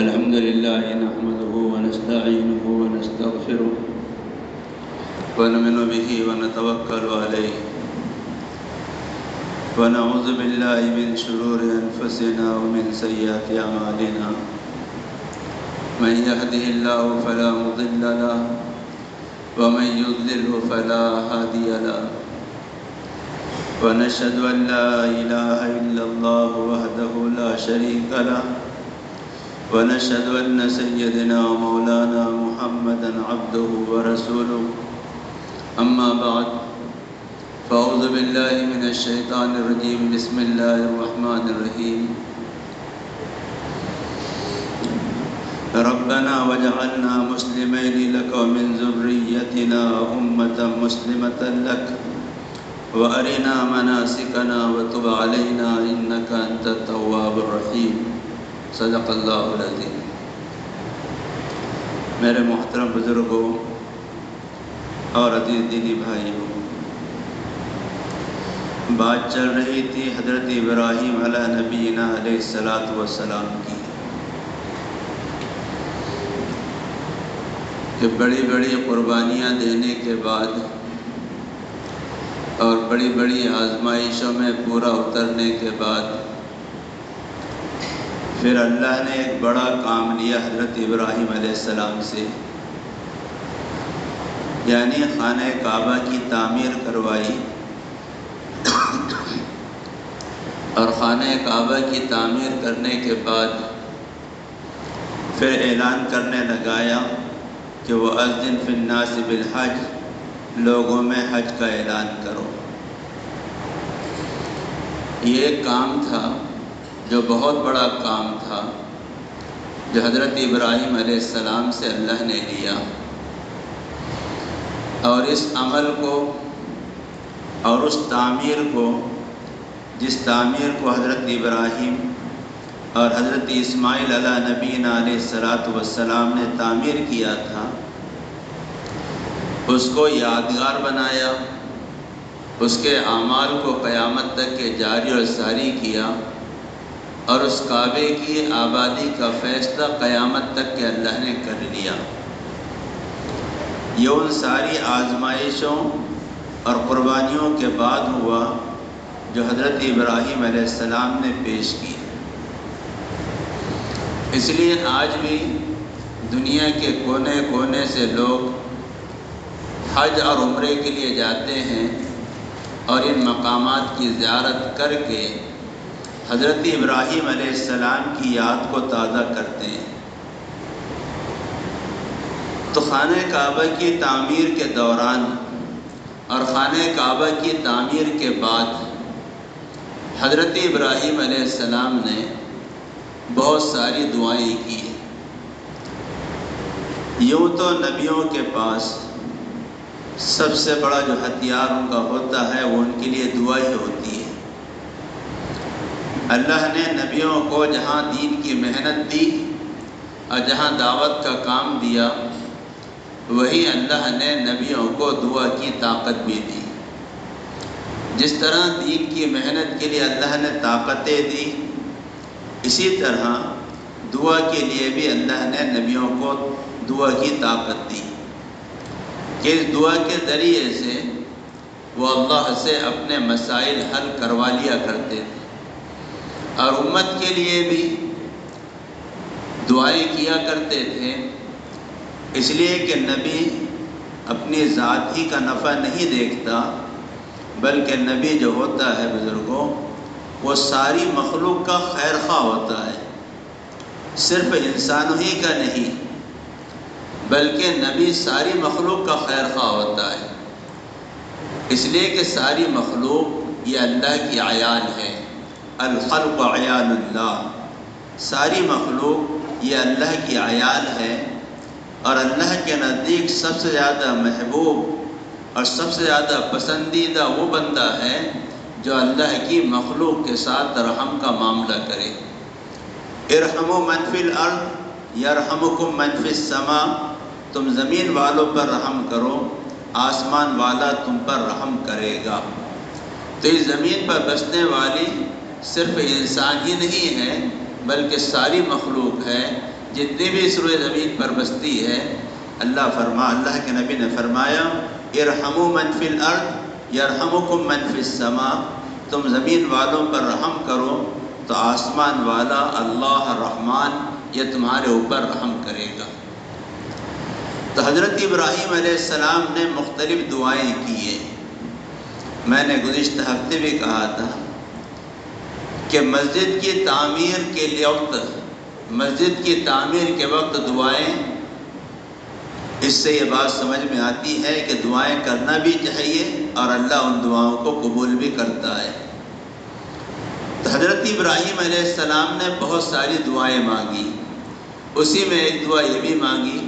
الحمد لله نحمده ونستعينه ونستغفره ونؤمن به ونتوكل عليه ونعوذ بالله من شرور أنفسنا ومن سيئات أعمالنا من يهده الله فلا مضل له ومن يضلله فلا هادي له ونشهد أن لا إله إلا الله وحده لا شريك له ونشهد أن سيدنا ومولانا محمدا عبده ورسوله أما بعد فأعوذ بالله من الشيطان الرجيم بسم الله الرحمن الرحيم ربنا وجعلنا مسلمين لك ومن ذريتنا أمة مسلمة لك وأرنا مناسكنا وتب علينا إنك أنت التواب الرحيم صدق اللہ العظیم۔ میرے محترم بزرگوں اور عزیز دینی بھائیوں، بات چل رہی تھی حضرت ابراہیم علیہ نبینا علیہ السلام کی کہ بڑی بڑی قربانیاں دینے کے بعد اور بڑی بڑی آزمائشوں میں پورا اترنے کے بعد پھر اللہ نے ایک بڑا کام لیا حضرت ابراہیم علیہ السلام سے، یعنی خانہ کعبہ کی تعمیر کروائی اور خانہ کعبہ کی تعمیر کرنے کے بعد پھر اعلان کرنے لگایا کہ وہ اذن فی الناس بالحج، لوگوں میں حج کا اعلان کرو۔ یہ ایک کام تھا جو بہت بڑا کام تھا، جو حضرت ابراہیم علیہ السلام سے اللہ نے لیا، اور اس عمل کو اور اس تعمیر کو، جس تعمیر کو حضرت ابراہیم اور حضرت اسماعیل علیہ نبینا علیہ السلام نے تعمیر کیا تھا، اس کو یادگار بنایا، اس کے اعمال کو قیامت تک کے جاری اور ساری کیا، اور اس کعبے کی آبادی کا فیصلہ قیامت تک کے اللہ نے کر لیا۔ یہ ان ساری آزمائشوں اور قربانیوں کے بعد ہوا جو حضرت ابراہیم علیہ السلام نے پیش کی۔ اس لیے آج بھی دنیا کے کونے کونے سے لوگ حج اور عمرے کے لیے جاتے ہیں اور ان مقامات کی زیارت کر کے حضرت ابراہیم علیہ السلام کی یاد کو تازہ کرتے ہیں۔ تو خانہ کعبہ کی تعمیر کے دوران اور خانہ کعبہ کی تعمیر کے بعد حضرت ابراہیم علیہ السلام نے بہت ساری دعائیں کی۔ یوں تو نبیوں کے پاس سب سے بڑا جو ہتھیار ان کا ہوتا ہے وہ ان کے لیے دعا ہی ہوتی ہے۔ اللہ نے نبیوں کو جہاں دین کی محنت دی اور جہاں دعوت کا کام دیا، وہی اللہ نے نبیوں کو دعا کی طاقت بھی دی۔ جس طرح دین کی محنت کے لیے اللہ نے طاقتیں دی، اسی طرح دعا کے لیے بھی اللہ نے نبیوں کو دعا کی طاقت دی کہ اس دعا کے ذریعے سے وہ اللہ سے اپنے مسائل حل کروا لیا کرتے تھے، اور امت کے لیے بھی دعائیں کیا کرتے تھے، اس لیے کہ نبی اپنی ذات ہی کا نفع نہیں دیکھتا، بلکہ نبی جو ہوتا ہے بزرگوں، وہ ساری مخلوق کا خیر خواہ ہوتا ہے، صرف انسانوں ہی کا نہیں، بلکہ نبی ساری مخلوق کا خیر خواہ ہوتا ہے، اس لیے کہ ساری مخلوق یہ اللہ کی عیال ہے۔ الخلق عیال اللہ، ساری مخلوق یہ اللہ کی عیال ہے، اور اللہ کے نزدیک سب سے زیادہ محبوب اور سب سے زیادہ پسندیدہ وہ بندہ ہے جو اللہ کی مخلوق کے ساتھ رحم کا معاملہ کرے۔ ارحموا من فی الارض یرحمکم من فی السماء، تم زمین والوں پر رحم کرو، آسمان والا تم پر رحم کرے گا۔ تو اس زمین پر بسنے والی صرف انسان ہی نہیں ہے، بلکہ ساری مخلوق ہے جتنی بھی اس روئے زمین پر بستی ہے، اللہ کے نبی نے فرمایا ارحموا من فی الارض یرحمکم من فی السماء، تم زمین والوں پر رحم کرو تو آسمان والا اللہ الرحمن یہ تمہارے اوپر رحم کرے گا۔ تو حضرت ابراہیم علیہ السلام نے مختلف دعائیں کی ہیں۔ میں نے گزشتہ ہفتے بھی کہا تھا کہ مسجد کی تعمیر کے وقت دعائیں، اس سے یہ بات سمجھ میں آتی ہے کہ دعائیں کرنا بھی چاہیے اور اللہ ان دعاؤں کو قبول بھی کرتا ہے۔ تو حضرت ابراہیم علیہ السلام نے بہت ساری دعائیں مانگی، اسی میں ایک دعا یہ بھی مانگی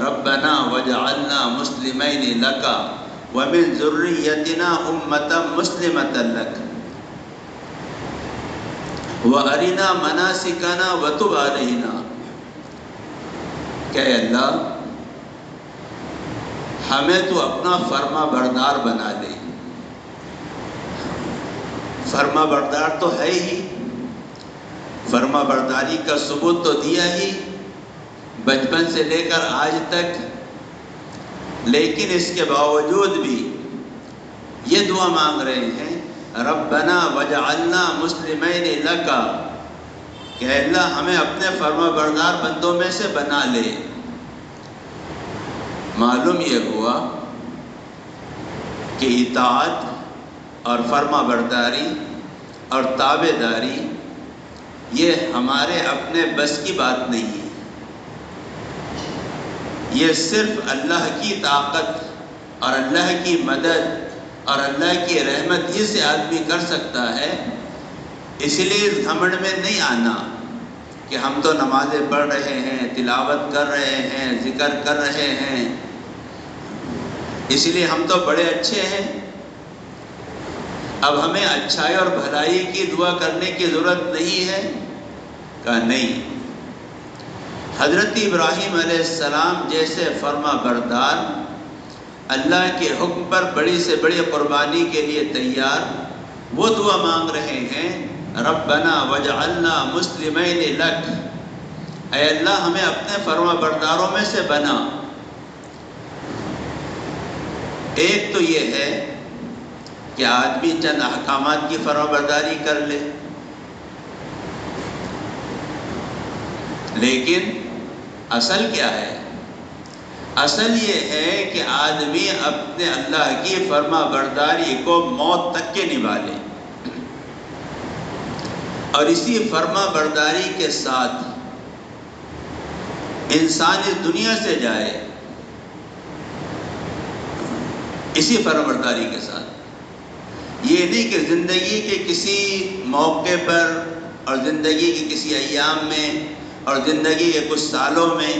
ربنا وجعلنا مسلمین لک ومن ذریتنا امۃ مسلمۃ لک وارنا مناسکنا وتب علینا، کہ اے اللہ ہمیں تو اپنا فرما بردار بنا دے۔ فرما بردار تو ہے ہی، فرما برداری کا ثبوت تو دیا ہی بچپن سے لے کر آج تک، لیکن اس کے باوجود بھی یہ دعا مانگ رہے ہیں ربنا وجعلنا مسلمین لک، کہ اللہ ہمیں اپنے فرما بردار بندوں میں سے بنا لے۔ معلوم یہ ہوا کہ اطاعت اور فرما برداری اور تابع داری یہ ہمارے اپنے بس کی بات نہیں ہے، یہ صرف اللہ کی طاقت اور اللہ کی مدد اور اللہ کی رحمت ہی سے آدمی کر سکتا ہے۔ اس لیے اس گھمنڈ میں نہیں آنا کہ ہم تو نمازیں پڑھ رہے ہیں، تلاوت کر رہے ہیں، ذکر کر رہے ہیں، اس لیے ہم تو بڑے اچھے ہیں، اب ہمیں اچھائی اور بھلائی کی دعا کرنے کی ضرورت نہیں ہے۔ کہا نہیں، حضرت ابراہیم علیہ السلام جیسے فرما بردار، اللہ کے حکم پر بڑی سے بڑی قربانی کے لیے تیار، وہ دعا مانگ رہے ہیں ربنا وجعلنا مسلمین لک، اے اللہ ہمیں اپنے فرما برداروں میں سے بنا۔ ایک تو یہ ہے کہ آدمی چند احکامات کی فرما برداری کر لے، لیکن اصل کیا ہے؟ اصل یہ ہے کہ آدمی اپنے اللہ کی فرما برداری کو موت تک کے نبھا لے، اور اسی فرما برداری کے ساتھ انسان اس دنیا سے جائے، اسی فرما برداری کے ساتھ۔ یہ نہیں کہ زندگی کے کسی موقع پر اور زندگی کے کسی ایام میں اور زندگی کے کچھ سالوں میں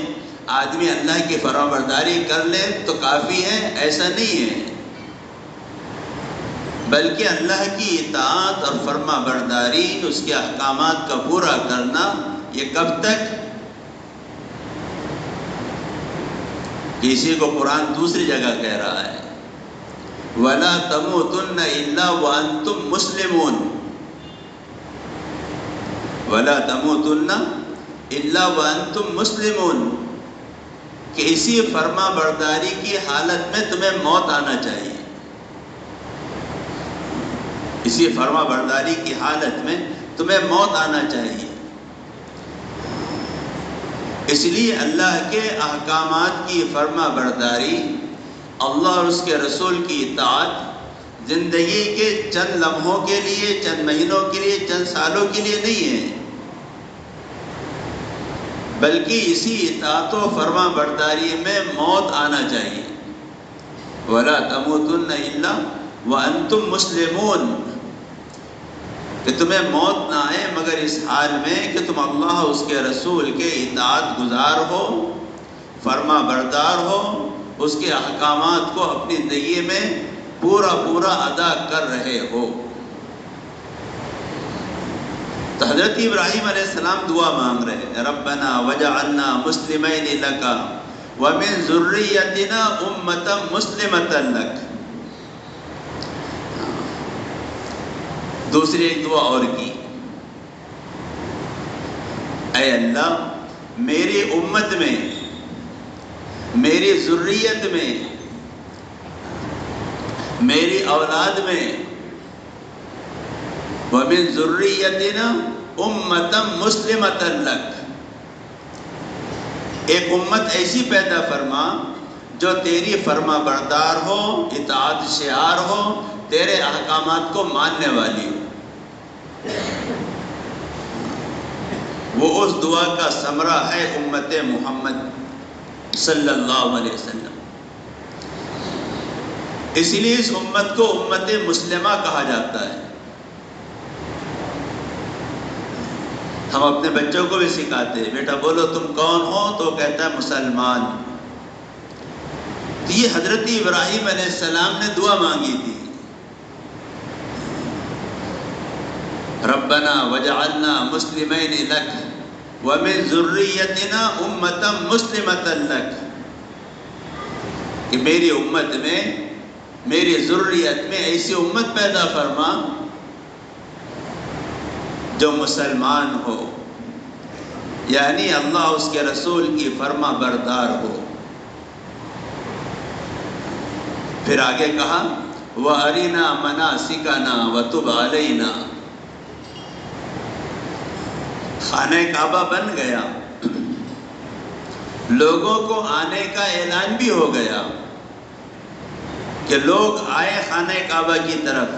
آدمی اللہ کی فرما برداری کر لے تو کافی ہے، ایسا نہیں ہے، بلکہ اللہ کی اطاعت اور فرما برداری، اس کے احکامات کا پورا کرنا، یہ کب تک؟ کسی کو قرآن دوسری جگہ کہہ رہا ہے وَلَا تَمُوتُنَّ إِلَّا وَأَنْتُمْ مُسْلِمُونَ، وَلَا تَمُوتُنَّ إِلَّا وَأَنْتُمْ مُسْلِمُونَ، کہ اسی فرما برداری کی حالت میں تمہیں موت آنا چاہیے، اسی فرما برداری کی حالت میں تمہیں موت آنا چاہیے۔ اس لیے اللہ کے احکامات کی فرما برداری، اللہ اور اس کے رسول کی اطاعت زندگی کے چند لمحوں کے لیے، چند مہینوں کے لیے، چند سالوں کے لیے نہیں ہے، بلکہ اسی اطاعت و فرما برداری میں موت آنا چاہیے۔ وَلَا تَمُوتُنَّ إِلَّا وَأَنْتُمْ مُسْلِمُونَ، کہ تمہیں موت نہ آئے مگر اس حال میں کہ تم اللہ اس کے رسول کے اطاعت گزار ہو، فرما بردار ہو، اس کے احکامات کو اپنی زندگی میں پورا ادا کر رہے ہو۔ تو حضرت ابراہیم علیہ السلام دعا مانگ رہے ہیں ربنا وجعلنا مسلمین لک ومن ذریتنا امۃ مسلمۃ لک۔ دوسری ایک دعا اور کی، اے اللہ میری امت میں، میری ذریت میں، میری اولاد میں، وَمِن ذُرِّيَّتِنَا أُمَّةً مُسْلِمَةً لَكَ، ایک امت ایسی پیدا فرما جو تیری فرما بردار ہو، اطاعت شعار ہو، تیرے احکامات کو ماننے والی ہو۔ وہ اس دعا کا ثمرہ ہے امت محمد صلی اللہ علیہ وسلم۔ اس لیے اس امت کو امت مسلمہ کہا جاتا ہے۔ ہم اپنے بچوں کو بھی سکھاتے ہیں، بیٹا بولو تم کون ہو؟ تو کہتا ہے مسلمان۔ تو یہ حضرت ابراہیم علیہ السلام نے دعا مانگی تھی، ربنا وجعلنا مسلمین لک ومن ذریتنا امۃ مسلمۃ لک، کہ میری امت میں، میری ذریت میں ایسی امت پیدا فرما جو مسلمان ہو، یعنی اللہ اس کے رسول کی فرما بردار ہو۔ پھر آگے کہا وَأَرِنَا مَنَاسِكَنَا وَتُبْ عَلَيْنَا، خانہ کعبہ بن گیا، لوگوں کو آنے کا اعلان بھی ہو گیا کہ لوگ آئے خانہ کعبہ کی طرف۔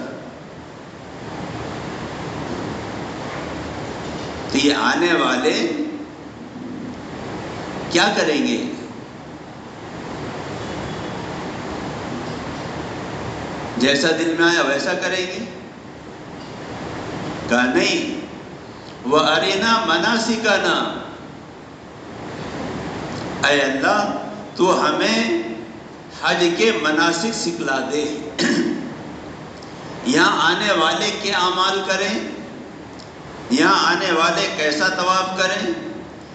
تو یہ آنے والے کیا کریں گے؟ جیسا دل میں آیا ویسا کریں گے؟ کہا نہیں، وَأَرِنَا مَنَاسِكَنَا، اے اللہ تو ہمیں حج کے مناسک سکھلا دے۔ یہاں آنے والے کیا اعمال کریں، یہاں آنے والے کیسا طواف کریں،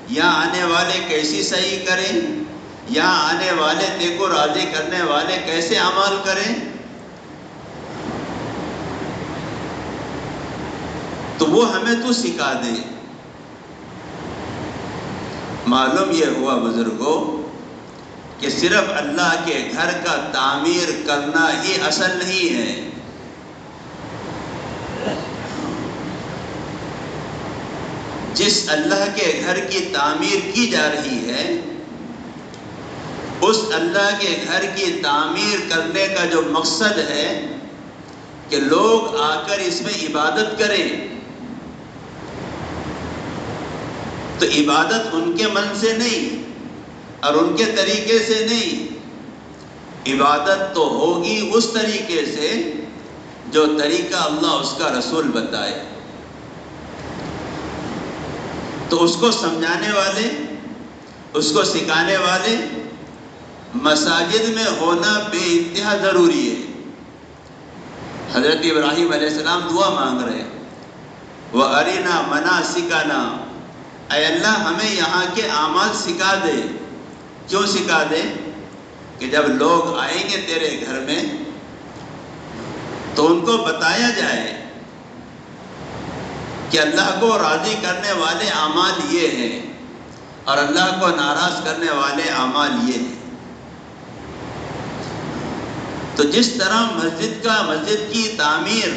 یہاں آنے والے کیسی سعی کریں، یہاں آنے والے تیرے کو راضی کرنے والے کیسے اعمال کریں، تو وہ ہمیں تو سکھا دے۔ معلوم یہ ہوا بزرگوں کہ صرف اللہ کے گھر کا تعمیر کرنا ہی اصل نہیں ہے، جس اللہ کے گھر کی تعمیر کی جا رہی ہے، اس اللہ کے گھر کی تعمیر کرنے کا جو مقصد ہے کہ لوگ آ کر اس میں عبادت کریں، تو عبادت ان کے من سے نہیں اور ان کے طریقے سے نہیں، عبادت تو ہوگی اس طریقے سے جو طریقہ اللہ اس کا رسول بتائے۔ تو اس کو سمجھانے والے، اس کو سکھانے والے مساجد میں ہونا بے انتہا ضروری ہے۔ حضرت ابراہیم علیہ السلام دعا مانگ رہے ہیں، وَأَرِنَا مَنَاسِكَنَا، اے اللہ ہمیں یہاں کے اعمال سکھا دے۔ کیوں سکھا دے؟ کہ جب لوگ آئیں گے تیرے گھر میں تو ان کو بتایا جائے کہ اللہ کو راضی کرنے والے اعمال یہ ہیں اور اللہ کو ناراض کرنے والے اعمال یہ ہیں۔ تو جس طرح مسجد کی تعمیر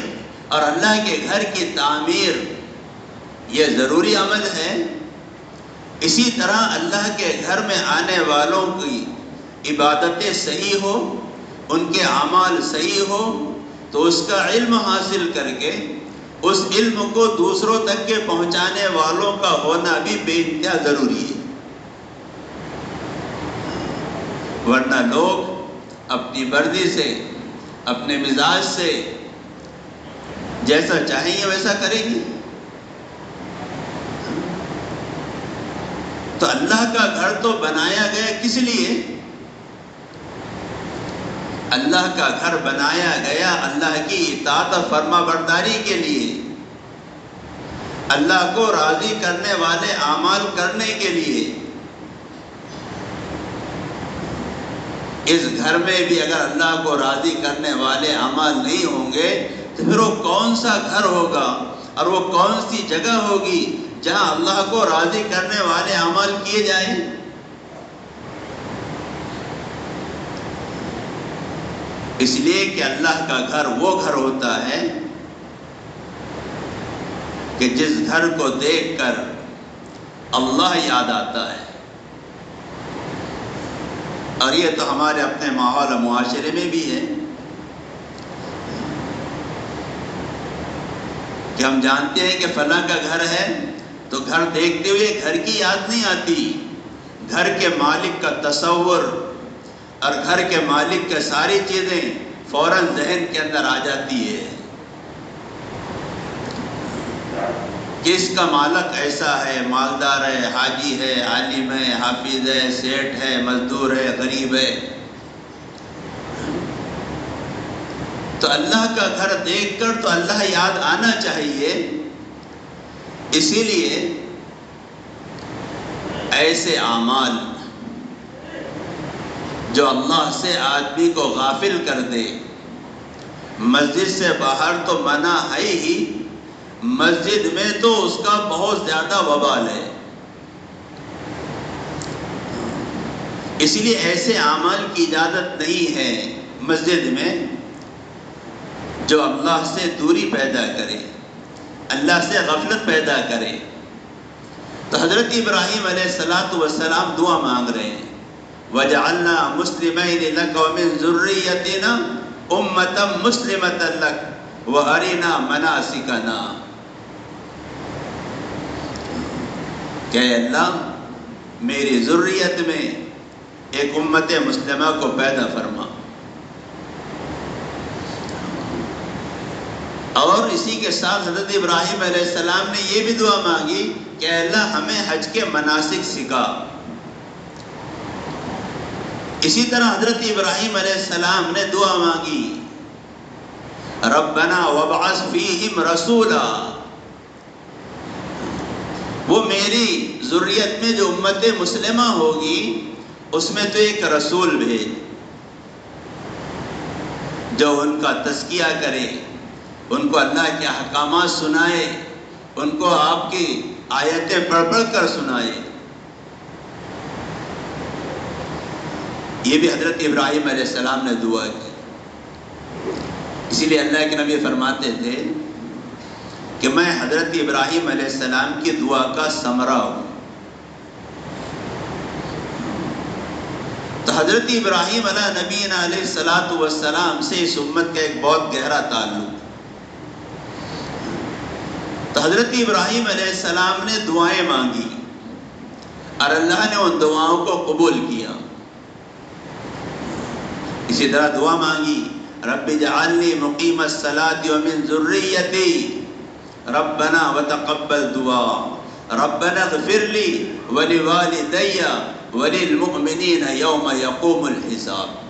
اور اللہ کے گھر کی تعمیر یہ ضروری عمل ہے، اسی طرح اللہ کے گھر میں آنے والوں کی عبادتیں صحیح ہو، ان کے اعمال صحیح ہو، تو اس کا علم حاصل کر کے اس علم کو دوسروں تک کے پہنچانے والوں کا ہونا بھی بے انتہا ضروری ہے۔ ورنہ لوگ اپنی مرضی سے، اپنے مزاج سے جیسا چاہیں گے ویسا کریں گے۔ تو اللہ کا گھر تو بنایا گیا کس لیے؟ اللہ کا گھر بنایا گیا اللہ کی اطاعت و فرما برداری کے لیے، اللہ کو راضی کرنے والے اعمال کرنے کے لیے۔ اس گھر میں بھی اگر اللہ کو راضی کرنے والے اعمال نہیں ہوں گے تو پھر وہ کون سا گھر ہوگا اور وہ کون سی جگہ ہوگی جہاں اللہ کو راضی کرنے والے عمل کیے جائیں۔ اس لیے کہ اللہ کا گھر وہ گھر ہوتا ہے کہ جس گھر کو دیکھ کر اللہ یاد آتا ہے۔ اور یہ تو ہمارے اپنے ماحول و معاشرے میں بھی ہے کہ ہم جانتے ہیں کہ فلاں کا گھر ہے تو گھر دیکھتے ہوئے گھر کی یاد نہیں آتی، گھر کے مالک کا تصور اور گھر کے مالک کے ساری چیزیں فوراً ذہن کے اندر آ جاتی ہے کہ اس کا مالک ایسا ہے، مالدار ہے، حاجی ہے، عالم ہے، حافظ ہے، سیٹھ ہے، مزدور ہے، غریب ہے۔ تو اللہ کا گھر دیکھ کر تو اللہ یاد آنا چاہیے۔ اسی لیے ایسے اعمال جو اللہ سے آدمی کو غافل کر دے، مسجد سے باہر تو منع ہے ہی، مسجد میں تو اس کا بہت زیادہ وبال ہے۔ اس لیے ایسے اعمال کی اجازت نہیں ہے مسجد میں جو اللہ سے دوری پیدا کرے، اللہ سے غفلت پیدا کرے۔ تو حضرت ابراہیم علیہ السلام دعا مانگ رہے ہیں، وَجَعَلْنَا مُسْلِمَيْنِ لَكَ وَمِن ذُرِّيَّتِنَا أُمَّةً مُسْلِمَةً لَكَ وَأَرِنَا مَنَاسِكَنَا۔ کہ اے اللہ میری ذریت میں ایک امت مسلمہ کو پیدا فرما۔ اور اسی کے ساتھ حضرت ابراہیم علیہ السلام نے یہ بھی دعا مانگی کہ اے اللہ ہمیں حج کے مناسک سکھا۔ اسی طرح حضرت ابراہیم علیہ السلام نے دعا مانگی، ربنا وابعث فیہم رسولا، وہ میری ذریت میں جو امت مسلمہ ہوگی اس میں تو ایک رسول بھیج جو ان کا تزکیہ کرے، ان کو اللہ کے احکامات سنائے، ان کو آپ کی آیتیں پڑھ پڑھ کر سنائے۔ یہ بھی حضرت ابراہیم علیہ السلام نے دعا کی۔ اسی لیے اللہ کے نبی فرماتے تھے کہ میں حضرت ابراہیم علیہ السلام کی دعا کا ثمرہ ہوں۔ تو حضرت ابراہیم علیہ نبینا علیہ السلام سے اس امت کا ایک بہت گہرا تعلق۔ تو حضرت ابراہیم علیہ السلام نے دعائیں مانگی اور اللہ نے ان دعاؤں کو قبول کیا۔ اسی طرح دعا مانگی، رب اجعلنی مقیم الصلاۃ ومن ذریتی ربنا وتقبل دعا ربنا اغفر لی ولوالدی وللمؤمنین یوم یقوم الحساب۔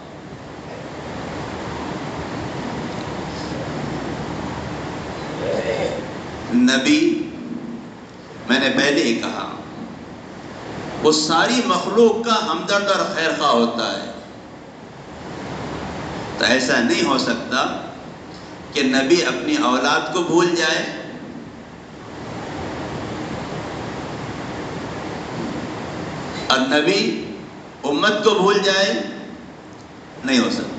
نبی، میں نے پہلے ہی کہا، وہ ساری مخلوق کا ہمدرد اور خیرخواہ ہوتا ہے۔ تو ایسا نہیں ہو سکتا کہ نبی اپنی اولاد کو بھول جائے، اور نبی امت کو بھول جائے، نہیں ہو سکتا۔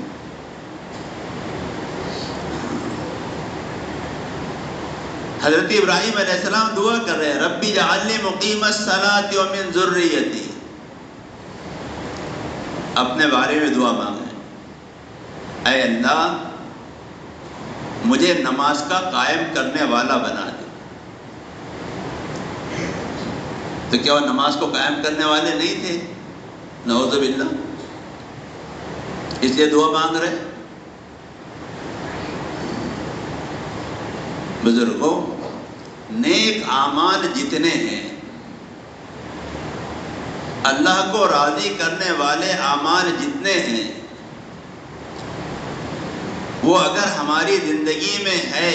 حضرت ابراہیم علیہ السلام دعا کر رہے ہیں، ربی اجعلنی مقیم الصلاۃ ومن ذریتی، اپنے بارے میں دعا مانگ رہے ہیں، اے اللہ مجھے نماز کا قائم کرنے والا بنا دے۔ تو کیا وہ نماز کو قائم کرنے والے نہیں تھے؟ نعوذ باللہ، اس لیے دعا مانگ رہے۔ بزرگوں، نیک اعمال جتنے ہیں، اللہ کو راضی کرنے والے اعمال جتنے ہیں، وہ اگر ہماری زندگی میں ہے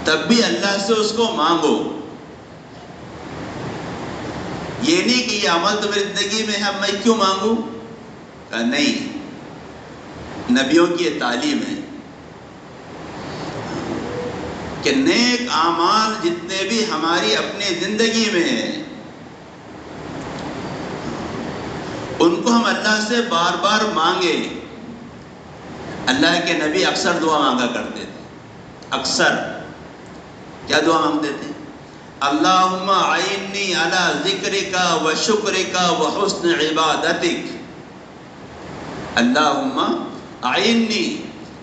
تب بھی اللہ سے اس کو مانگو۔ یہ نہیں کہ یہ عمل تو میری زندگی میں ہے اب میں کیوں مانگوں، کہا نہیں، نبیوں کی یہ تعلیم ہے۔ کہ نیک اعمال جتنے بھی ہماری اپنی زندگی میں ہیں ان کو ہم اللہ سے بار بار مانگیں. اللہ کے نبی اکثر دعا مانگا کرتے تھے. اکثر کیا دعا مانگتے تھے؟ اللہم اعنی علی ذکرک و شکرک و حسن عبادتک. اللہم اعنی،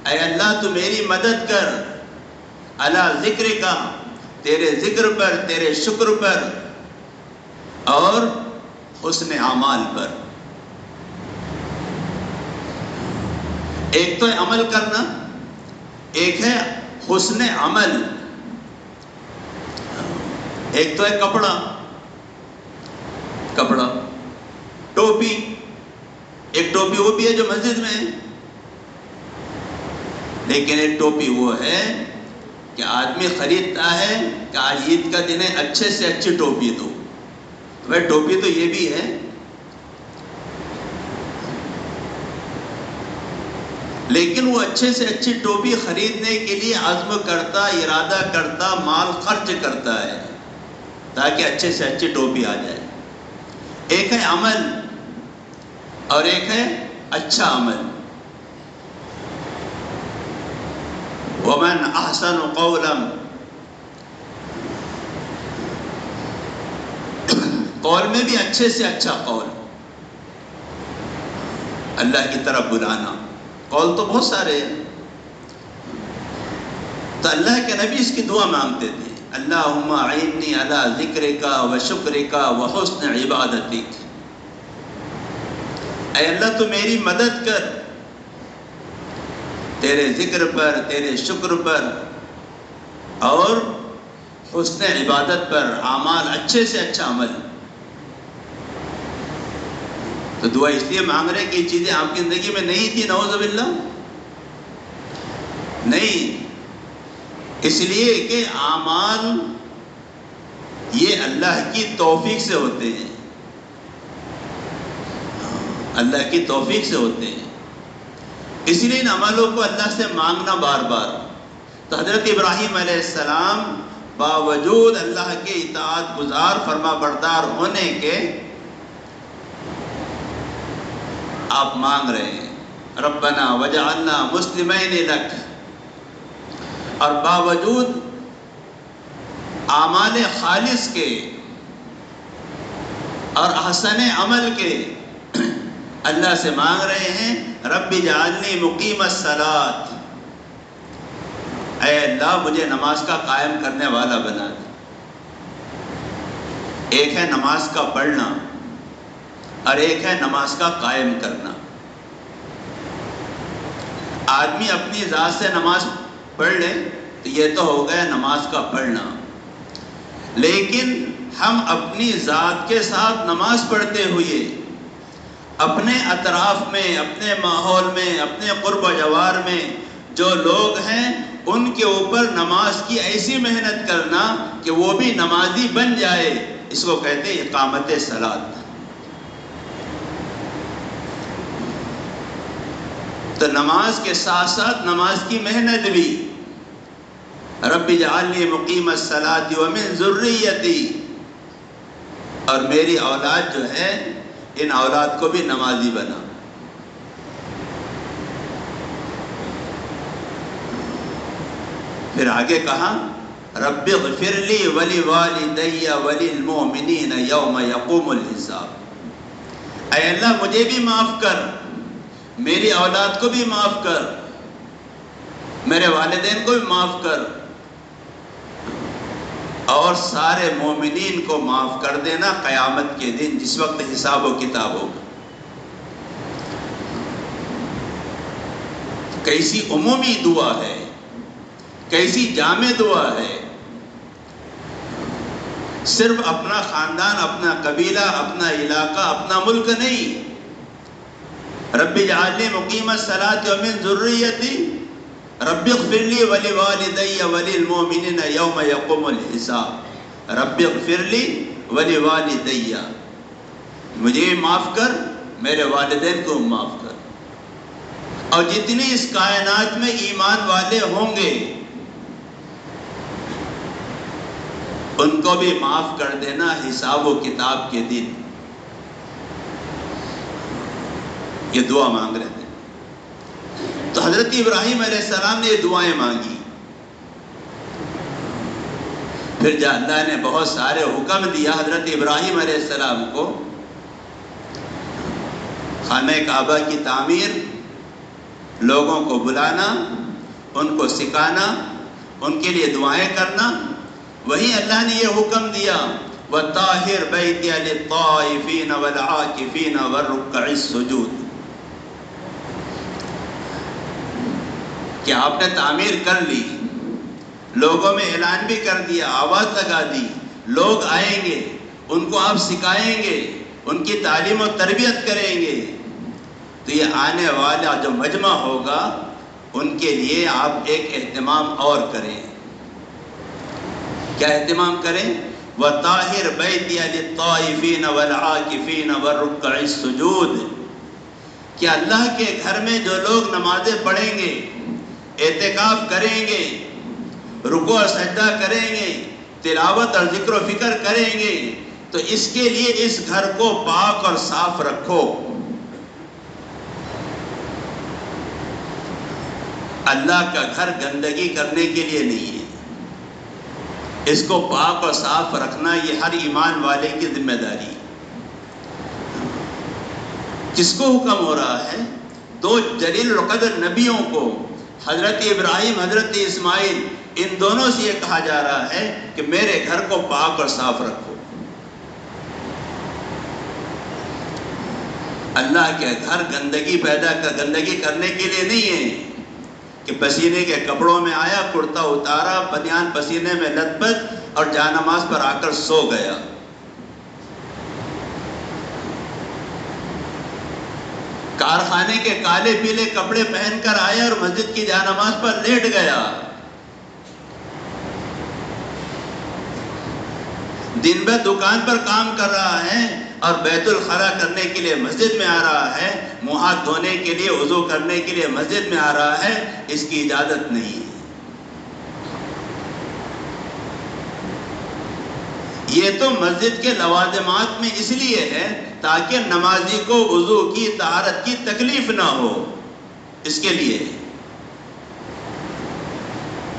اے اللہ تو میری مدد کر، علی ذکرک، تیرے ذکر پر، تیرے شکر پر، اور حسن اعمال پر. ایک تو ہے عمل کرنا، ایک ہے حسن عمل. ایک تو ہے کپڑا، ٹوپی. ایک ٹوپی وہ بھی ہے جو مسجد میں ہے، لیکن ایک ٹوپی وہ ہے کہ آدمی خریدتا ہے کہ آج عید کا دن ہے، اچھے سے اچھی ٹوپی دو. بھائی ٹوپی تو یہ بھی ہے، لیکن وہ اچھے سے اچھی ٹوپی خریدنے کے لیے عزم کرتا، ارادہ کرتا، مال خرچ کرتا ہے تاکہ اچھے سے اچھی ٹوپی آ جائے. ایک ہے عمل اور ایک ہے اچھا عمل. وَمَنْ أَحْسَنُ قَوْلًا، قول میں بھی اچھے سے اچھا قول، اللہ کی طرف بلانا. قول تو بہت سارے ہیں، تو اللہ کے نبی اس کی دعا مانگتے تھے. اللہم اعنی علی ذکرک و شکرک و حسن عبادتک. اے اللہ تو میری مدد کر تیرے ذکر پر، تیرے شکر پر اور حسن عبادت پر، اعمال اچھے سے اچھا عمل. تو دعا اس لیے مانگ رہے کہ یہ چیزیں آپ کی زندگی میں نہیں تھی، نعوذ باللہ نہیں، اس لیے کہ اعمال یہ اللہ کی توفیق سے ہوتے ہیں، اللہ کی توفیق سے ہوتے ہیں. اس لیے ان عملوں کو اللہ سے مانگنا بار بار. تو حضرت ابراہیم علیہ السلام باوجود اللہ کے اطاعت گزار، فرما بردار ہونے کے، آپ مانگ رہے ہیں ربنا وجعلنا مسلمین لک، اور باوجود اعمال خالص کے اور احسن عمل کے اللہ سے مانگ رہے ہیں رب اجعلنی مقیم الصلاۃ، اے اللہ مجھے نماز کا قائم کرنے والا بنا دے. ایک ہے نماز کا پڑھنا اور ایک ہے نماز کا قائم کرنا. آدمی اپنی ذات سے نماز پڑھ لے تو یہ تو ہو گیا نماز کا پڑھنا، لیکن ہم اپنی ذات کے ساتھ نماز پڑھتے ہوئے اپنے اطراف میں، اپنے ماحول میں، اپنے قرب و جوار میں جو لوگ ہیں ان کے اوپر نماز کی ایسی محنت کرنا کہ وہ بھی نمازی بن جائے، اس کو کہتے ہیں اقامت صلاۃ. تو نماز کے ساتھ ساتھ نماز کی محنت بھی. رب اجعلنی مقیم الصلاۃ ومن ذریتی، اور میری اولاد جو ہے ان اولاد کو بھی نمازی بنا. پھر آگے کہا رب اغفر لی ولوالدی وللمؤمنین یوم یقوم الحساب. اے اللہ مجھے بھی معاف کر، میری اولاد کو بھی معاف کر، میرے والدین کو بھی معاف کر، اور سارے مومنین کو معاف کر دینا قیامت کے دن جس وقت حساب و کتاب ہوگا. کیسی عمومی دعا ہے، کیسی جامع دعا ہے. صرف اپنا خاندان، اپنا قبیلہ، اپنا علاقہ، اپنا ملک نہیں. رب اجعلنی مقیم الصلاۃ ومن ذریتی رب اغفر لی ولوالدی وللمؤمنین یوم یقوم الحساب. رب اغفر لی ولوالدی، مجھے معاف کر، میرے والدین کو معاف کر. اور جتنی اس کائنات میں ایمان والے ہوں گے ان کو بھی معاف کر دینا حساب و کتاب کے دن. یہ دعا مانگ رہے تھے. تو حضرت ابراہیم علیہ السلام نے یہ دعائیں مانگی. پھر جب اللہ نے بہت سارے حکم دیا حضرت ابراہیم علیہ السلام کو، خانہ کعبہ کی تعمیر، لوگوں کو بلانا، ان کو سکھانا، ان کے لیے دعائیں کرنا، وہیں اللہ نے یہ حکم دیا وَطَاهِرْ بَيْتِيَ لِلطَّائِفِينَ وَالْعَاكِفِينَ وَالرُّكَّعِ السُّجُودِ، کہ آپ نے تعمیر کر لی، لوگوں میں اعلان بھی کر دیا، آواز لگا دی، لوگ آئیں گے، ان کو آپ سکھائیں گے، ان کی تعلیم و تربیت کریں گے، تو یہ آنے والا جو مجمع ہوگا ان کے لیے آپ ایک اہتمام اور کریں. کیا اہتمام کریں؟ وَطَاهِرْ بَيْتِيَ لِلطَّائِفِينَ وَالْعَاكِفِينَ وَالرُّكَّعِ السُّجُودِ، کہ اللہ کے گھر میں جو لوگ نمازیں پڑھیں گے، اعتکاف کریں گے، رکوع اور سجدہ کریں گے، تلاوت اور ذکر و فکر کریں گے، تو اس کے لیے اس گھر کو پاک اور صاف رکھو. اللہ کا گھر گندگی کرنے کے لیے نہیں ہے. اس کو پاک اور صاف رکھنا یہ ہر ایمان والے کی ذمہ داری. کس کو حکم ہو رہا ہے؟ دو جلیل القدر نبیوں کو، حضرت ابراہیم، حضرت اسماعیل، ان دونوں سے یہ کہا جا رہا ہے کہ میرے گھر کو پاک اور صاف رکھو. اللہ کے گھر گندگی کرنے کے لیے نہیں ہے کہ پسینے کے کپڑوں میں آیا، کرتا اتارا، بنیان پسینے میں لت پت اور جانماز پر آ کر سو گیا. کارخانے کے کالے پیلے کپڑے پہن کر آیا اور مسجد کی جانماز پر لیٹ گیا. دن بھر دکان پر کام کر رہا ہے اور بیت الخلا کرنے کے لیے مسجد میں آ رہا ہے، منہ ہاتھ دھونے کے لیے، وضو کرنے کے لیے مسجد میں آ رہا ہے، اس کی اجازت نہیں ہے. یہ تو مسجد کے لوازمات میں اس لیے ہے تاکہ نمازی کو وضو کی، طہارت کی تکلیف نہ ہو، اس کے لیے.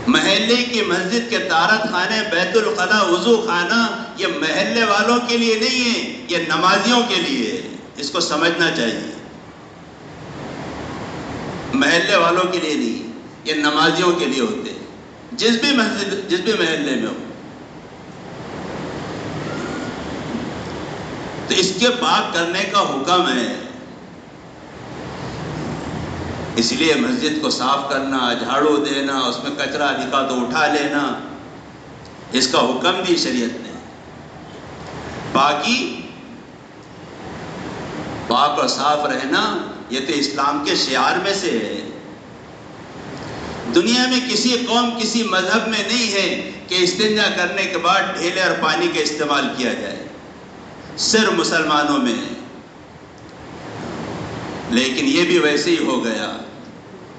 محلے کی مسجد کے طہارت خانے، بیت الخلا، وضو خانہ، یہ محلے والوں کے لیے نہیں ہے، یہ نمازیوں کے لیے ہے. اس کو سمجھنا چاہیے. محلے والوں کے لیے نہیں، یہ نمازیوں کے لیے ہوتے ہیں، جس بھی مسجد، جس بھی محلے میں ہو. تو اس کے پاک کرنے کا حکم ہے. اس لیے مسجد کو صاف کرنا، جھاڑو دینا، اس میں کچرا دکھا تو اٹھا لینا، اس کا حکم دی شریعت نے. باقی پاک اور صاف رہنا یہ تو اسلام کے شعار میں سے ہے. دنیا میں کسی قوم، کسی مذہب میں نہیں ہے کہ استنجا کرنے کے بعد ڈھیلے اور پانی کا استعمال کیا جائے، صرف مسلمانوں میں ہے. لیکن یہ بھی ویسے ہی ہو گیا،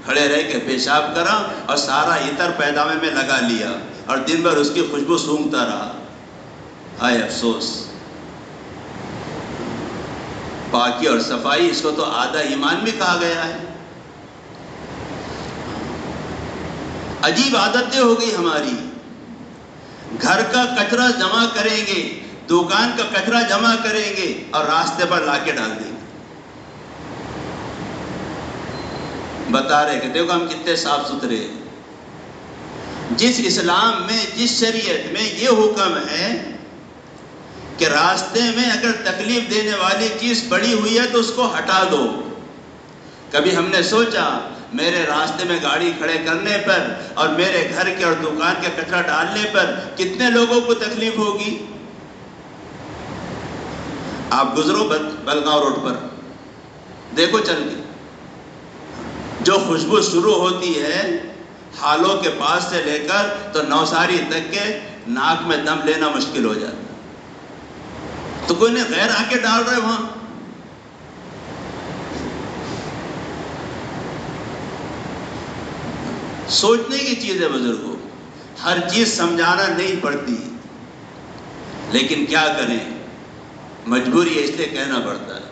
کھڑے رہ کے پیشاب کرا اور سارا عطر پیداوے میں لگا لیا اور دن بھر اس کی خوشبو سونگھتا رہا. ہائے افسوس. پاکی اور صفائی، اس کو تو آدھا ایمان بھی کہا گیا ہے. عجیب عادتیں ہو گئی ہماری. گھر کا کچرا جمع کریں گے، دکان کا کچرا جمع کریں گے اور راستے پر لا کے ڈال دیں گے. بتا رہے کہ دیکھو ہم کتنے صاف ستھرے ہیں. جس اسلام میں، جس شریعت میں یہ حکم ہے کہ راستے میں اگر تکلیف دینے والی چیز پڑی ہوئی ہے تو اس کو ہٹا دو. کبھی ہم نے سوچا میرے راستے میں گاڑی کھڑے کرنے پر اور میرے گھر کے اور دکان کے کچرا ڈالنے پر کتنے لوگوں کو تکلیف ہوگی؟ آپ گزرو بلگاؤں روڈ پر، دیکھو چل کے، جو خوشبو شروع ہوتی ہے ہالوں کے پاس سے لے کر تو نوساری تک کے ناک میں دم لینا مشکل ہو جاتا. تو کوئی نے غیر آ کے ڈال رہے وہاں. سوچنے کی چیز ہے بزرگوں، ہر چیز سمجھانا نہیں پڑتی. لیکن کیا کریں، مجبوری ہے، اس لیے کہنا پڑتا ہے۔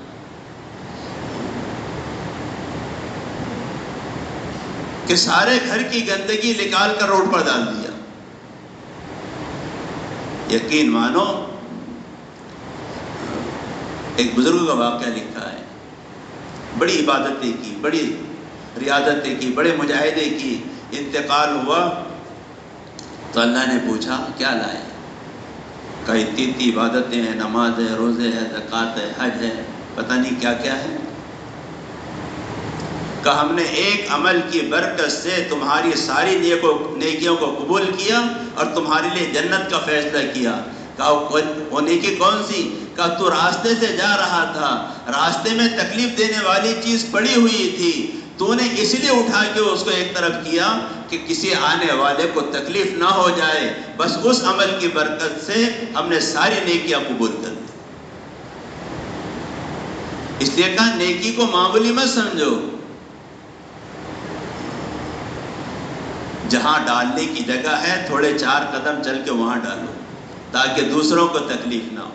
کہ سارے گھر کی گندگی نکال کر روڈ پر ڈال دیا۔ یقین مانو، ایک بزرگ کا واقعہ لکھا ہے، بڑی عبادتیں کی، بڑی ریاضتیں کی، بڑے مجاہدے کی، انتقال ہوا تو اللہ نے پوچھا کیا لائے؟ کہا اتنی عبادتیں ہیں، نماز ہے، روزے ہے، زکوٰۃ ہے، حج ہے، پتہ نہیں کیا کیا ہے۔ کہ ہم نے ایک عمل کی برکت سے تمہاری ساری نیکیوں کو قبول کیا اور تمہارے لیے جنت کا فیصلہ کیا۔ کہا وہ نیکی کون سی؟ کہا تو راستے سے جا رہا تھا، راستے میں تکلیف دینے والی چیز پڑی ہوئی تھی، تو نے اس لیے اٹھا کے اس کو ایک طرف کیا کہ کسی آنے والے کو تکلیف نہ ہو جائے، بس اس عمل کی برکت سے ہم نے ساری نیکیاں قبول کر دی۔ اس لیے کہا نیکی کو معمولی مت سمجھو، جہاں ڈالنے کی جگہ ہے تھوڑے 4 قدم چل کے وہاں ڈالو تاکہ دوسروں کو تکلیف نہ ہو۔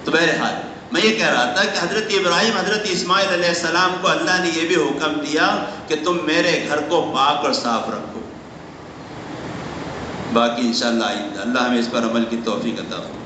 تو بہرحال میں یہ کہہ رہا تھا کہ حضرت ابراہیم، حضرت اسماعیل علیہ السلام کو اللہ نے یہ بھی حکم دیا کہ تم میرے گھر کو پاک اور صاف رکھو۔ باقی انشاءاللہ آئندہ، اللہ ہمیں اس پر عمل کی توفیق عطا فرمائے۔